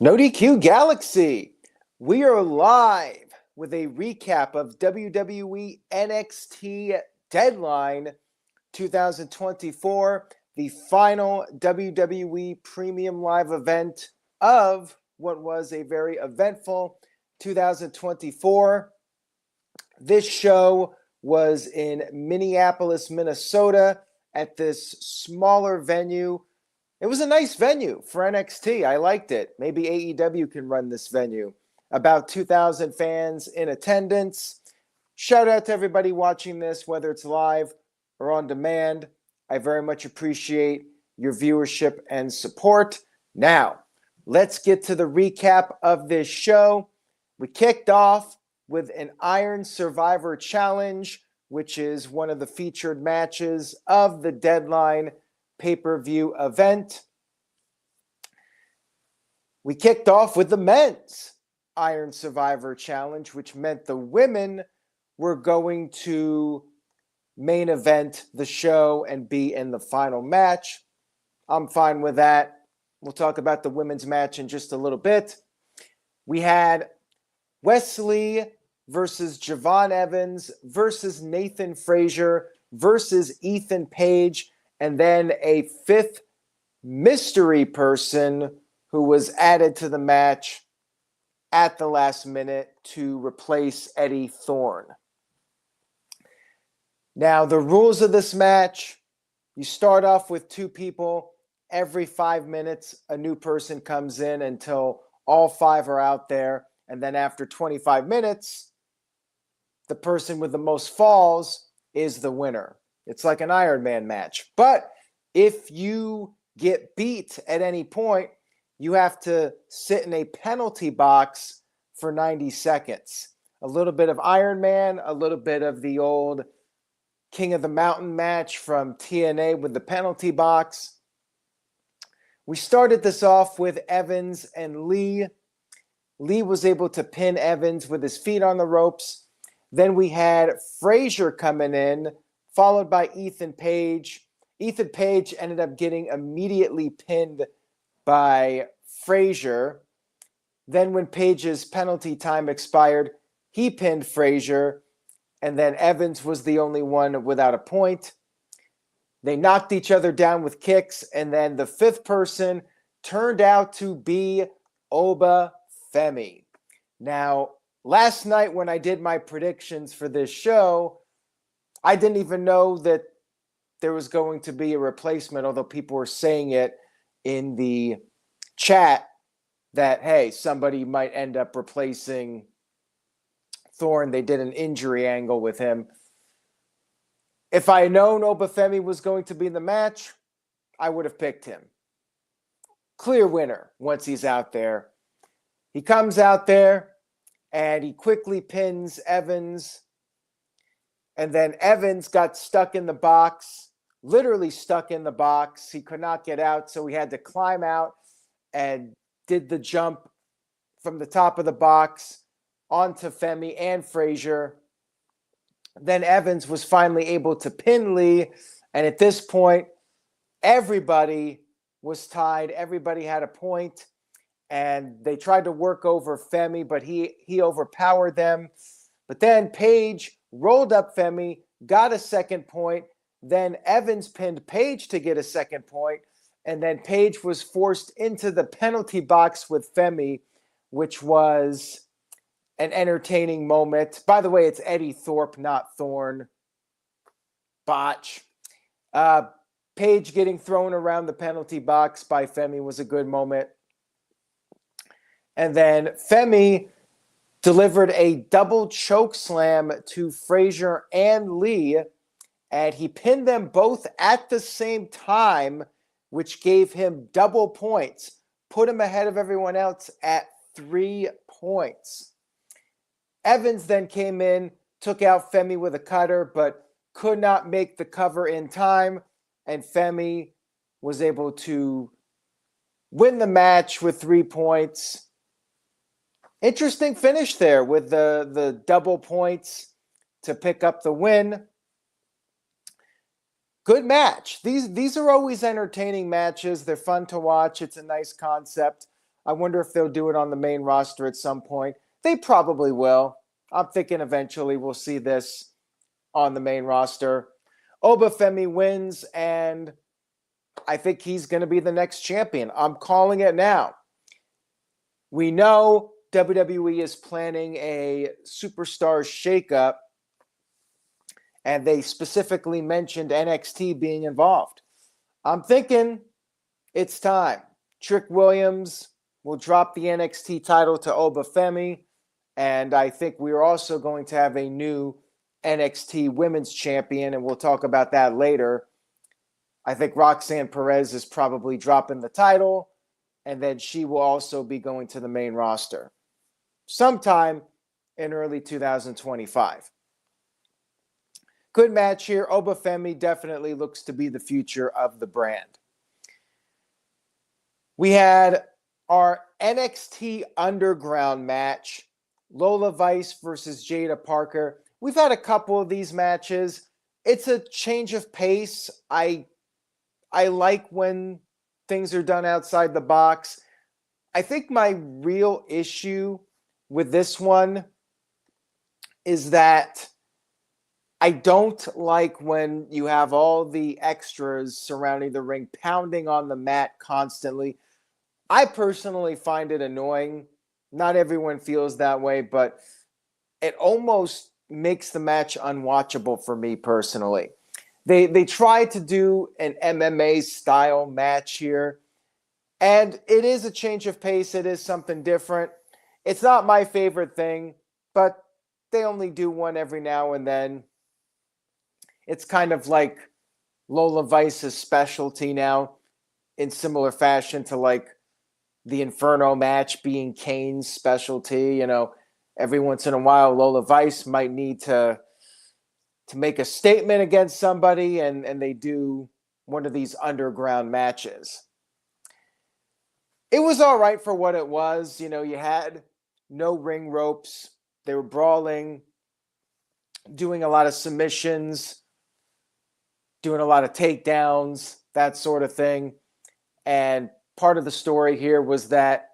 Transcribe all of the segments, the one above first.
No DQ Galaxy. We are live with a recap of WWE NXT Deadline 2024, the final WWE Premium Live event of what was a very eventful 2024. This show was in Minneapolis, Minnesota at this smaller venue. It was a nice venue for NXT. I liked it. Maybe AEW can run this venue. About 2,000 fans in attendance. Shout out to everybody watching this, whether it's live or on demand. I very much appreciate your viewership and support. Now, let's get to the recap of this show. We kicked off with an Iron Survivor Challenge, which is one of the featured matches of the Deadline pay-per-view event. We kicked off with the men's Iron Survivor Challenge, which meant the women were going to main event the show and be in the final match. I'm fine with that. We'll talk about the women's match in just a little bit. We had Wesley versus Javon Evans versus Nathan Frazer versus Ethan Page, and then a fifth mystery person who was added to the match at the last minute to replace Eddy Thorne. Now, the rules of this match, you start off with two people. Every 5 minutes, a new person comes in until all five are out there. And then after 25 minutes, the person with the most falls is the winner. It's like an Iron Man match. But if you get beat at any point, you have to sit in a penalty box for 90 seconds. A little bit of Iron Man, a little bit of the old King of the Mountain match from TNA with the penalty box. We started this off with Evans and Lee. Lee was able to pin Evans with his feet on the ropes. Then we had Frazer coming in, followed by Ethan Page. Ethan Page ended up getting immediately pinned by Frazer. Then when Page's penalty time expired, he pinned Frazer, and then Evans was the only one without a point. They knocked each other down with kicks, and then the fifth person turned out to be Oba Femi. Now, last night when I did my predictions for this show, I didn't even know that there was going to be a replacement, although people were saying it in the chat that, hey, somebody might end up replacing Thorne. They did an injury angle with him. If I had known Oba Femi was going to be in the match, I would have picked him. Clear winner once he's out there. He comes out there and he quickly pins Evans. And then Evans got stuck in the box, literally stuck in the box. He could not get out, so he had to climb out and did the jump from the top of the box onto Femi and Frazer. Then Evans was finally able to pin Lee, and at this point, everybody was tied. Everybody had a point, and they tried to work over Femi, but he overpowered them. But then Page rolled up Femi, got a second point. Then Evans pinned Page to get a second point, and then Page was forced into the penalty box with Femi, which was an entertaining moment. By the way, it's Eddy Thorpe, not Thorne. Botch. Page getting thrown around the penalty box by Femi was a good moment. And then Femi delivered a double choke slam to Frazer and Lee, and he pinned them both at the same time, which gave him double points, put him ahead of everyone else at 3 points. Evans then came in, took out Femi with a cutter, but could not make the cover in time, and Femi was able to win the match with 3 points. Interesting finish there with the double points to pick up the win. Good match. These are always entertaining matches. They're fun to watch. It's a nice concept. I wonder if they'll do it on the main roster at some point. They probably will. I'm thinking eventually we'll see this on the main roster. Obafemi wins, and I think he's going to be the next champion. I'm calling it now. We know WWE is planning a superstar shakeup, and they specifically mentioned NXT being involved. I'm thinking it's time. Trick Williams will drop the NXT title to Obafemi, and I think we're also going to have a new NXT Women's Champion, and we'll talk about that later. I think Roxanne Perez is probably dropping the title, and then she will also be going to the main roster sometime in early 2025. Good match here. Obafemi definitely looks to be the future of the brand. We had our NXT Underground match, Lola Vice versus Jaida Parker. We've had a couple of these matches. It's a change of pace. I like when things are done outside the box. I think my real issue with this one is that I don't like when you have all the extras surrounding the ring pounding on the mat constantly. I personally find it annoying. Not everyone feels that way, but it almost makes the match unwatchable for me personally. They tried to do an MMA style match here, and it is a change of pace. It is something different. It's not my favorite thing, but they only do one every now and then. It's kind of like Lola Vice's specialty now, in similar fashion to like the Inferno match being Kane's specialty. You know, every once in a while, Lola Vice might need to make a statement against somebody, and they do one of these underground matches. It was all right for what it was. You know, you had no ring ropes. They were brawling, doing a lot of submissions, doing a lot of takedowns, that sort of thing. And part of the story here was that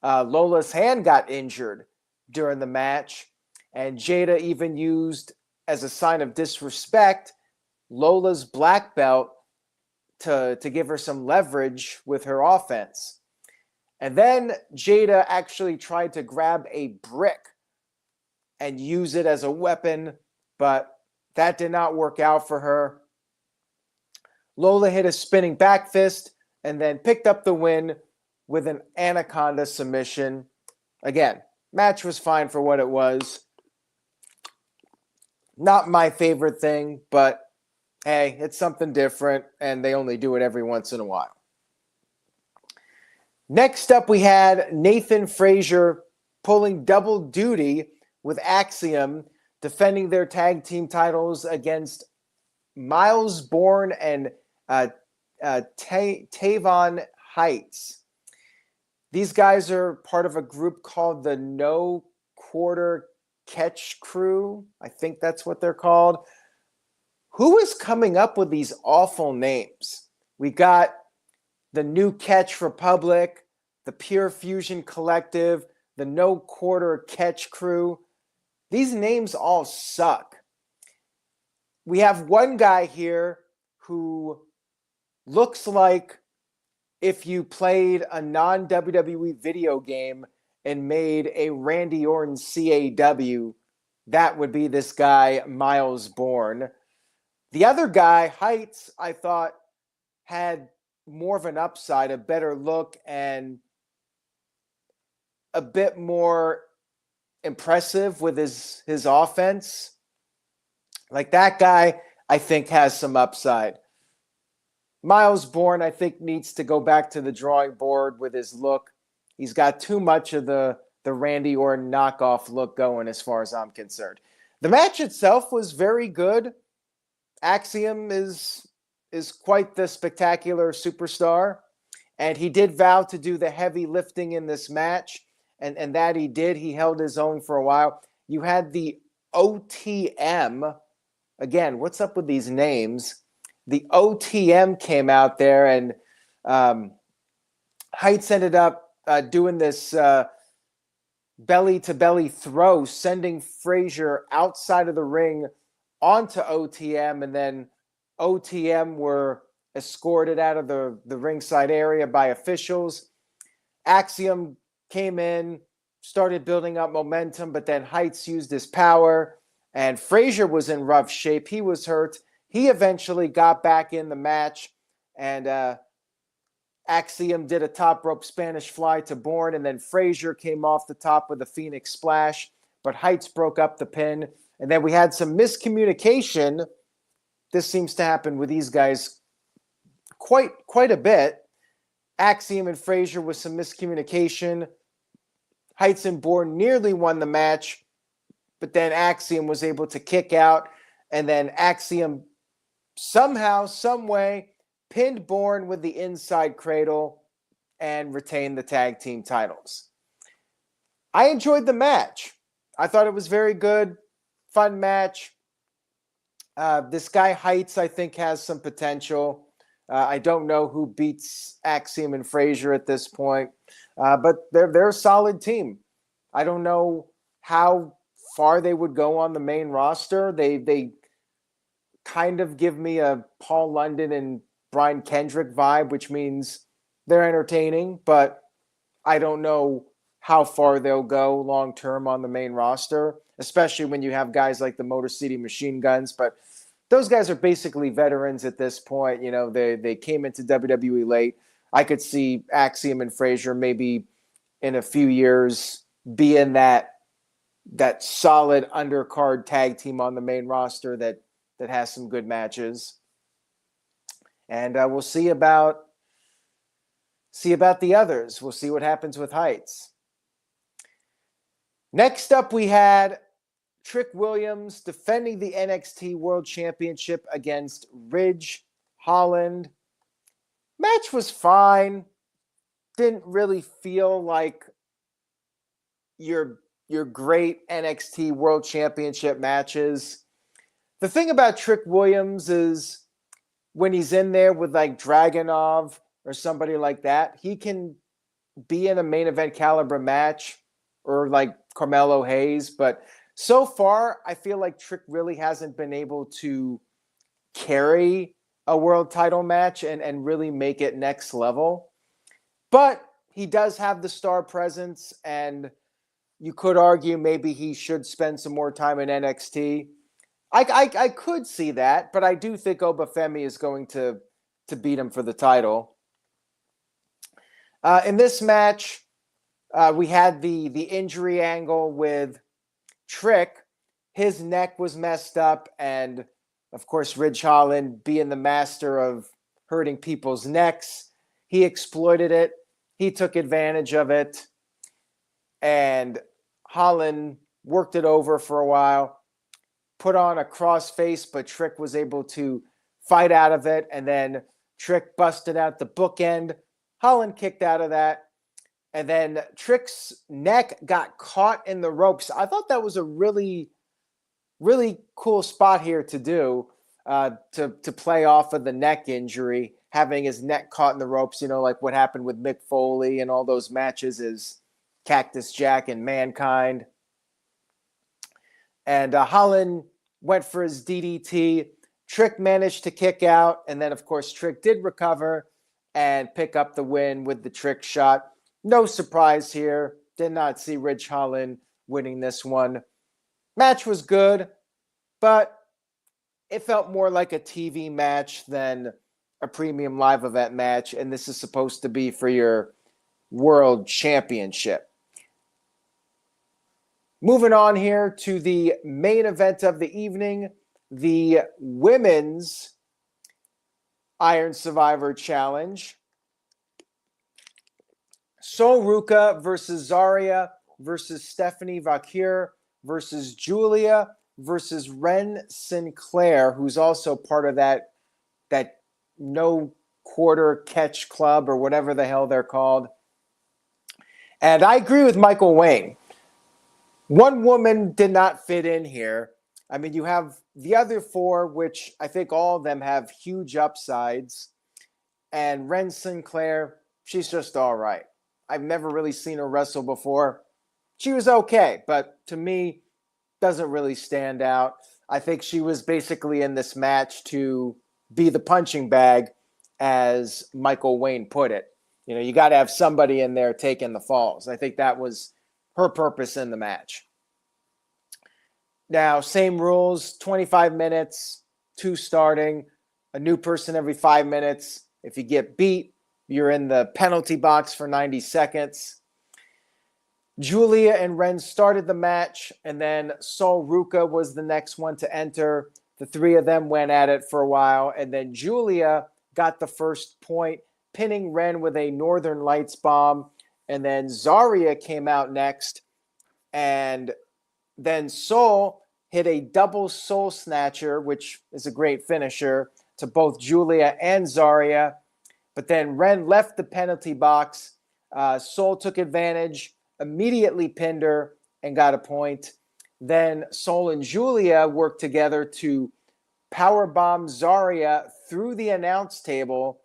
Lola's hand got injured during the match, and Jaida even used, as a sign of disrespect, Lola's black belt to give her some leverage with her offense. And then Jaida actually tried to grab a brick and use it as a weapon, but that did not work out for her. Lola hit a spinning back fist and then picked up the win with an anaconda submission. Again, match was fine for what it was. Not my favorite thing, but hey, it's something different, and they only do it every once in a while. Next up, we had Nathan Frazer pulling double duty with Axiom, defending their tag team titles against Myles, Borne, and Tavion Heights. These guys are part of a group called the No Quarter Catch Crew. I think that's what they're called. Who is coming up with these awful names? We got the New Catch Republic, the Pure Fusion Collective, the No Quarter Catch Crew. These names all suck. We have one guy here who looks like if you played a non-WWE video game and made a Randy Orton CAW, that would be this guy, Myles Borne. The other guy, Heights, I thought had more of an upside, a better look, and a bit more impressive with his offense. Like, that guy, I think, has some upside. Myles Borne, I think, needs to go back to the drawing board with his look. He's got too much of the Randy Orton knockoff look going, as far as I'm concerned. The match itself was very good. Axiom is quite the spectacular superstar, and he did vow to do the heavy lifting in this match, and that he did. He held his own for a while. You had the OTM. Again, what's up with these names? The OTM came out there, and Heights ended up doing this belly-to-belly throw, sending Frazer outside of the ring onto OTM, and then OTM were escorted out of the ringside area by officials. Axiom came in, started building up momentum, but then Heights used his power, and Frazer was in rough shape. He was hurt. He eventually got back in the match, and Axiom did a top rope Spanish fly to Borne, and then Frazer came off the top with a Phoenix splash, but Heights broke up the pin. And then we had some miscommunication. This seems to happen with these guys quite a bit. Axiom and Frazer with some miscommunication. Heights and Borne nearly won the match, but then Axiom was able to kick out, and then Axiom somehow, some way, pinned Borne with the inside cradle and retained the tag team titles. I enjoyed the match. I thought it was very good, fun match. This guy Heights, I think, has some potential. I don't know who beats Axiom and Frazer at this point, but they're a solid team. I don't know how far they would go on the main roster. They kind of give me a Paul London and Brian Kendrick vibe, which means they're entertaining, but I don't know how far they'll go long term on the main roster, especially when you have guys like the Motor City Machine Guns. But those guys are basically veterans at this point. You know, they came into WWE late. I could see Axiom and Frazer maybe in a few years be in that solid undercard tag team on the main roster that has some good matches. And we'll see about the others. We'll see what happens with Heights. Next up, we had Trick Williams defending the NXT World Championship against Ridge Holland. Match was fine. Didn't really feel like your great NXT World Championship matches. The thing about Trick Williams is when he's in there with like Dragunov or somebody like that, he can be in a main event caliber match, or like Carmelo Hayes. But so far, I feel like Trick really hasn't been able to carry a world title match and really make it next level. But he does have the star presence, and you could argue maybe he should spend some more time in NXT. I could see that, but I do think Obafemi is going to beat him for the title. In this match, we had the injury angle with Trick. His neck was messed up, and of course, Ridge Holland, being the master of hurting people's necks, he exploited it. He took advantage of it, and Holland worked it over for a while, put on a crossface, but Trick was able to fight out of it, and then Trick busted out the bookend. Holland kicked out of that, and then Trick's neck got caught in the ropes. I thought that was a really, really cool spot here to do, to play off of the neck injury, having his neck caught in the ropes, you know, like what happened with Mick Foley and all those matches is Cactus Jack and Mankind. And Holland went for his DDT. Trick managed to kick out. And then, of course, Trick did recover and pick up the win with the Trick shot. No surprise here. Did not see Ridge Holland winning this one. Match was good, but it felt more like a TV match than a premium live event match. And this is supposed to be for your world championship. Moving on here to the main event of the evening, the Women's Iron Survivor Challenge. So Ruca versus Zaria versus Stephanie Vaquer versus Giulia versus Wren Sinclair, who's also part of that no quarter catch club or whatever the hell they're called. And I agree with Michael Wayne. One woman did not fit in here. I mean, you have the other four, which I think all of them have huge upsides. And Wren Sinclair, she's just all right. I've never really seen her wrestle before. She was okay, but to me, doesn't really stand out. I think she was basically in this match to be the punching bag, as Michael Wayne put it. You know, you got to have somebody in there taking the falls. I think that was her purpose in the match. Now, same rules, 25 minutes, 2 starting, a new person every 5 minutes. If you get beat, you're in the penalty box for 90 seconds. Giulia and Wren started the match, and then Ruca was the next one to enter. The three of them went at it for a while, and then Giulia got the first point, pinning Wren with a Northern Lights bomb, and then Zaria came out next, and then Sol hit a double Soul Snatcher, which is a great finisher, to both Giulia and Zaria, but then Wren left the penalty box. Sol took advantage, immediately pinned her and got a point. Then Sol and Giulia worked together to powerbomb Zaria through the announce table.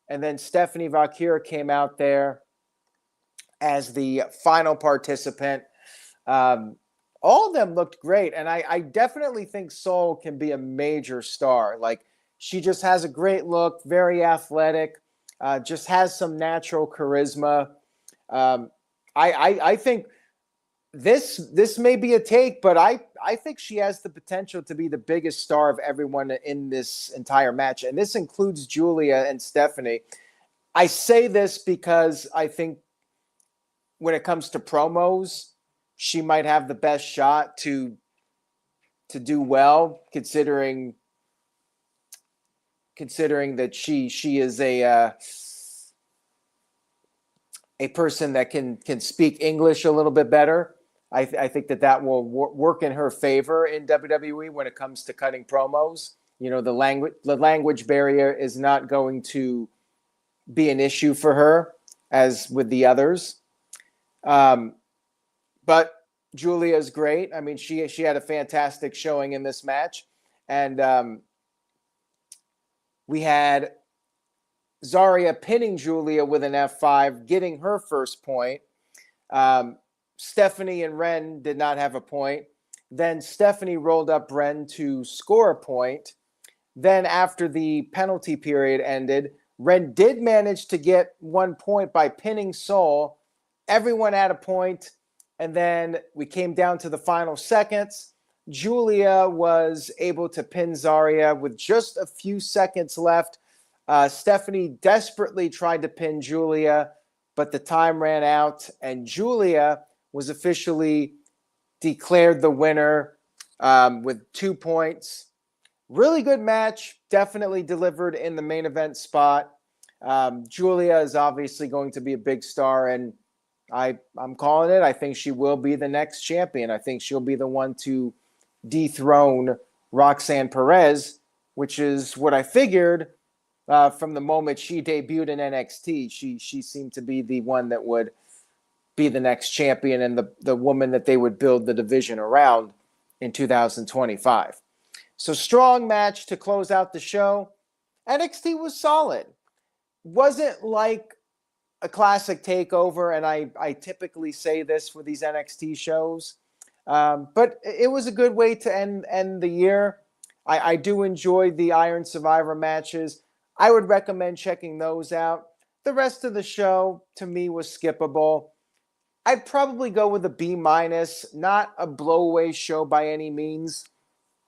And then Stephanie Vaquer came out there as the final participant. All of them looked great. And I definitely think Sol can be a major star. Like, she just has a great look, very athletic, just has some natural charisma. I think this may be a take, but I think she has the potential to be the biggest star of everyone in this entire match. And this includes Giulia and Stephanie. I say this because I think when it comes to promos, she might have the best shot to do well, considering that she is a person that can speak English a little bit better. I think that will work in her favor in WWE when it comes to cutting promos. You know, the language barrier is not going to be an issue for her as with the others. But Giulia is great. I mean, she had a fantastic showing in this match. And we had Zaria pinning Giulia with an F5, getting her first point. Stephanie and Wren did not have a point. Then Stephanie rolled up Wren to score a point. Then after the penalty period ended, Wren did manage to get 1 point by pinning Sol. Everyone had a point. And then we came down to the final seconds. Giulia was able to pin Zaria with just a few seconds left. Stephanie desperately tried to pin Giulia, but the time ran out, and Giulia was officially declared the winner with 2 points. Really good match, definitely delivered in the main event spot. Giulia is obviously going to be a big star, and I'm calling it. I think she will be the next champion. I think she'll be the one to dethrone Roxanne Perez, which is what I figured. From the moment she debuted in NXT, she seemed to be the one that would be the next champion and the woman that they would build the division around in 2025. So strong match to close out the show. NXT was solid. Wasn't like a classic takeover, and I typically say this for these NXT shows, but it was a good way to end the year. I do enjoy the Iron Survivor matches. I would recommend checking those out. The rest of the show, to me, was skippable. I'd probably go with a B-, not a blowaway show by any means,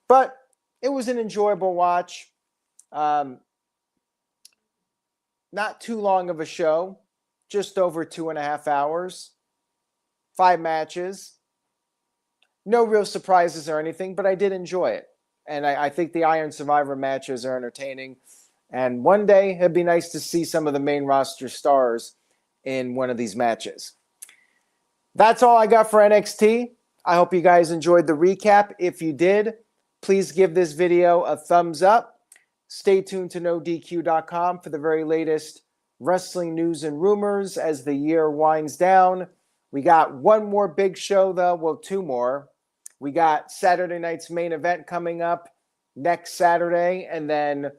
but it was an enjoyable watch. Not too long of a show, just over 2.5 hours, 5 matches. No real surprises or anything, but I did enjoy it. And I think the Iron Survivor matches are entertaining. And one day, it'd be nice to see some of the main roster stars in one of these matches. That's all I got for NXT. I hope you guys enjoyed the recap. If you did, please give this video a thumbs up. Stay tuned to NoDQ.com for the very latest wrestling news and rumors as the year winds down. We got one more big show, though. Well, 2 more. We got Saturday night's main event coming up next Saturday, and then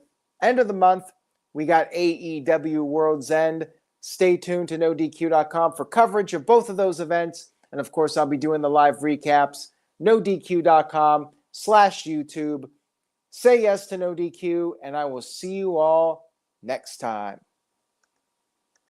end of the month, we got AEW World's End. Stay tuned to NoDQ.com for coverage of both of those events. And of course, I'll be doing the live recaps. NoDQ.com/YouTube. Say yes to NoDQ, and I will see you all next time.